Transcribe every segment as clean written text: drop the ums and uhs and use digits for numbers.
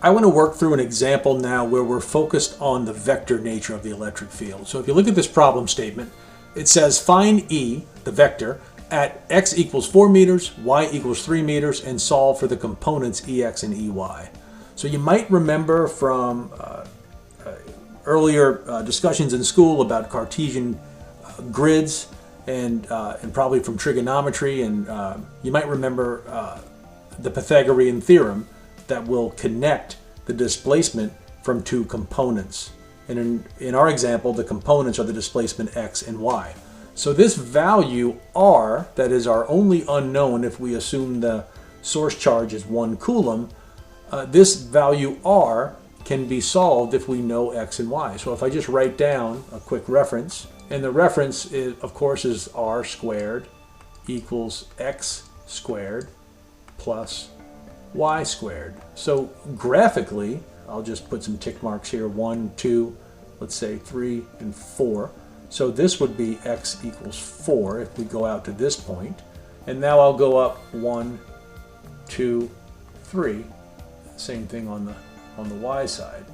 I want to work through an example now where we're focused on the vector nature of the electric field. So if you look at this problem statement, it says find E, the vector, at x equals 4 meters, y equals 3 meters, and solve for the components Ex and Ey. So you might remember from earlier discussions in school about Cartesian grids and probably from trigonometry, and you might remember the Pythagorean theorem that will connect the displacement from two components. And in our example, the components are the displacement x and y. So this value r, that is our only unknown if we assume the source charge is 1 coulomb, this value r can be solved if we know x and y. So if I just write down a quick reference, and the reference is, of course, is r squared equals x squared plus y squared. So graphically, I'll just put some tick marks here, 1, 2, let's say 3, and 4. So this would be x equals 4 if we go out to this point. And now I'll go up 1, 2, 3. Same thing on the y side.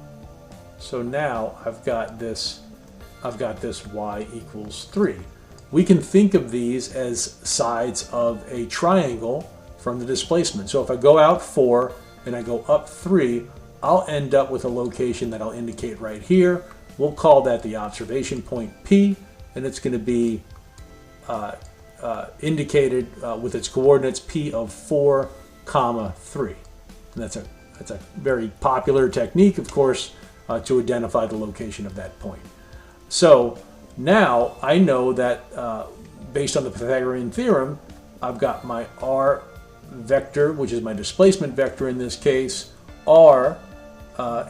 So now I've got this y equals 3. We can think of these as sides of a triangle from the displacement. So if I go out 4 and I go up 3, I'll end up with a location that I'll indicate right here. We'll call that the observation point P, and it's going to be indicated with its coordinates P of 4, 3. And that's a very popular technique, of course, to identify the location of that point. So now I know that based on the Pythagorean theorem, I've got my r vector, which is my displacement vector in this case. R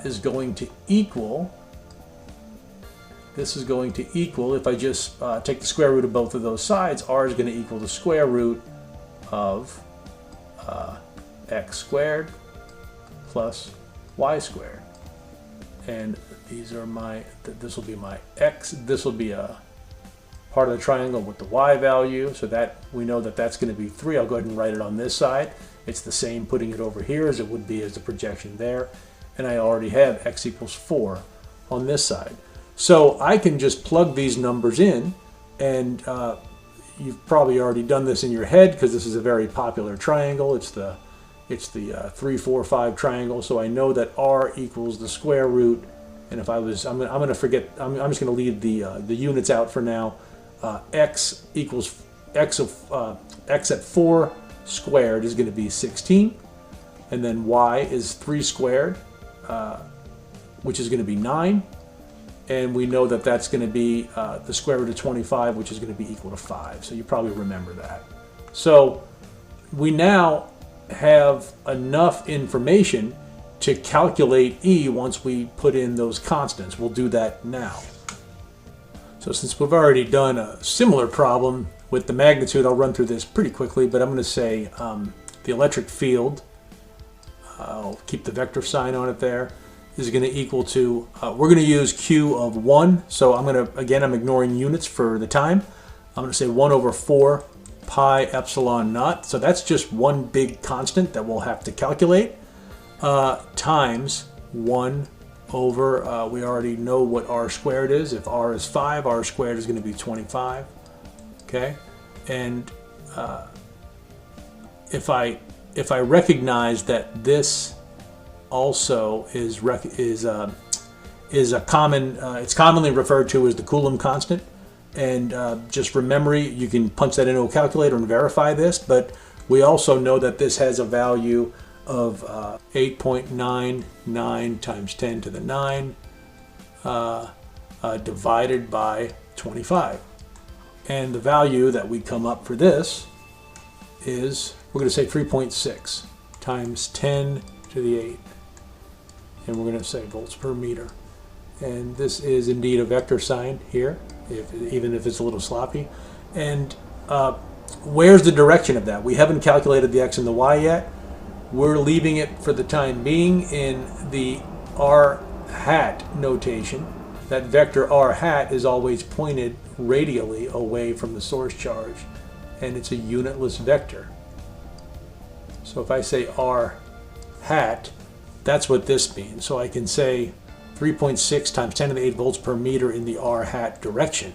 is going to equal, this is going to equal, if I just take the square root of both of those sides, r is going to equal the square root of x squared plus y squared. And these are my, this will be my x, this will be a part of the triangle with the y value, so that we know that that's going to be 3. I'll go ahead and write it on this side. It's the same putting it over here as it would be as the projection there. And I already have x equals 4 on this side. So I can just plug these numbers in, and you've probably already done this in your head because this is a very popular triangle. It's the 3, 4, 5 triangle. So I know that r equals the square root. And if I was, I'm going to forget, I'm just going to leave the units out for now. X equals x at 4 squared is going to be 16, and then y is 3 squared, which is going to be 9, and we know that that's going to be the square root of 25, which is going to be equal to 5. So you probably remember that. So we now have enough information to calculate E once we put in those constants. We'll do that now. So since we've already done a similar problem with the magnitude, I'll run through this pretty quickly, but I'm going to say the electric field, I'll keep the vector sign on it there, is going to equal to, we're going to use Q of 1. So I'm going to, again, I'm ignoring units for the time. I'm going to say 1 over 4 pi epsilon naught. So that's just one big constant that we'll have to calculate, times 1 over, we already know what r squared is. If r is 5, r squared is going to be 25. Okay, and if I recognize that this also is a common, it's commonly referred to as the Coulomb constant, and just from memory, you can punch that into a calculator and verify this. But we also know that this has a value of 8.99 times 10 to the 9 divided by 25. And the value that we come up for this is, we're going to say 3.6 times 10 to the 8. And we're going to say volts per meter. And this is indeed a vector sign here, even if it's a little sloppy. And where's the direction of that? We haven't calculated the x and the y yet. We're leaving it for the time being in the r hat notation. That vector r hat is always pointed radially away from the source charge, and it's a unitless vector. So if I say r hat, that's what this means. So I can say 3.6 times 10 to the 8 volts per meter in the r hat direction.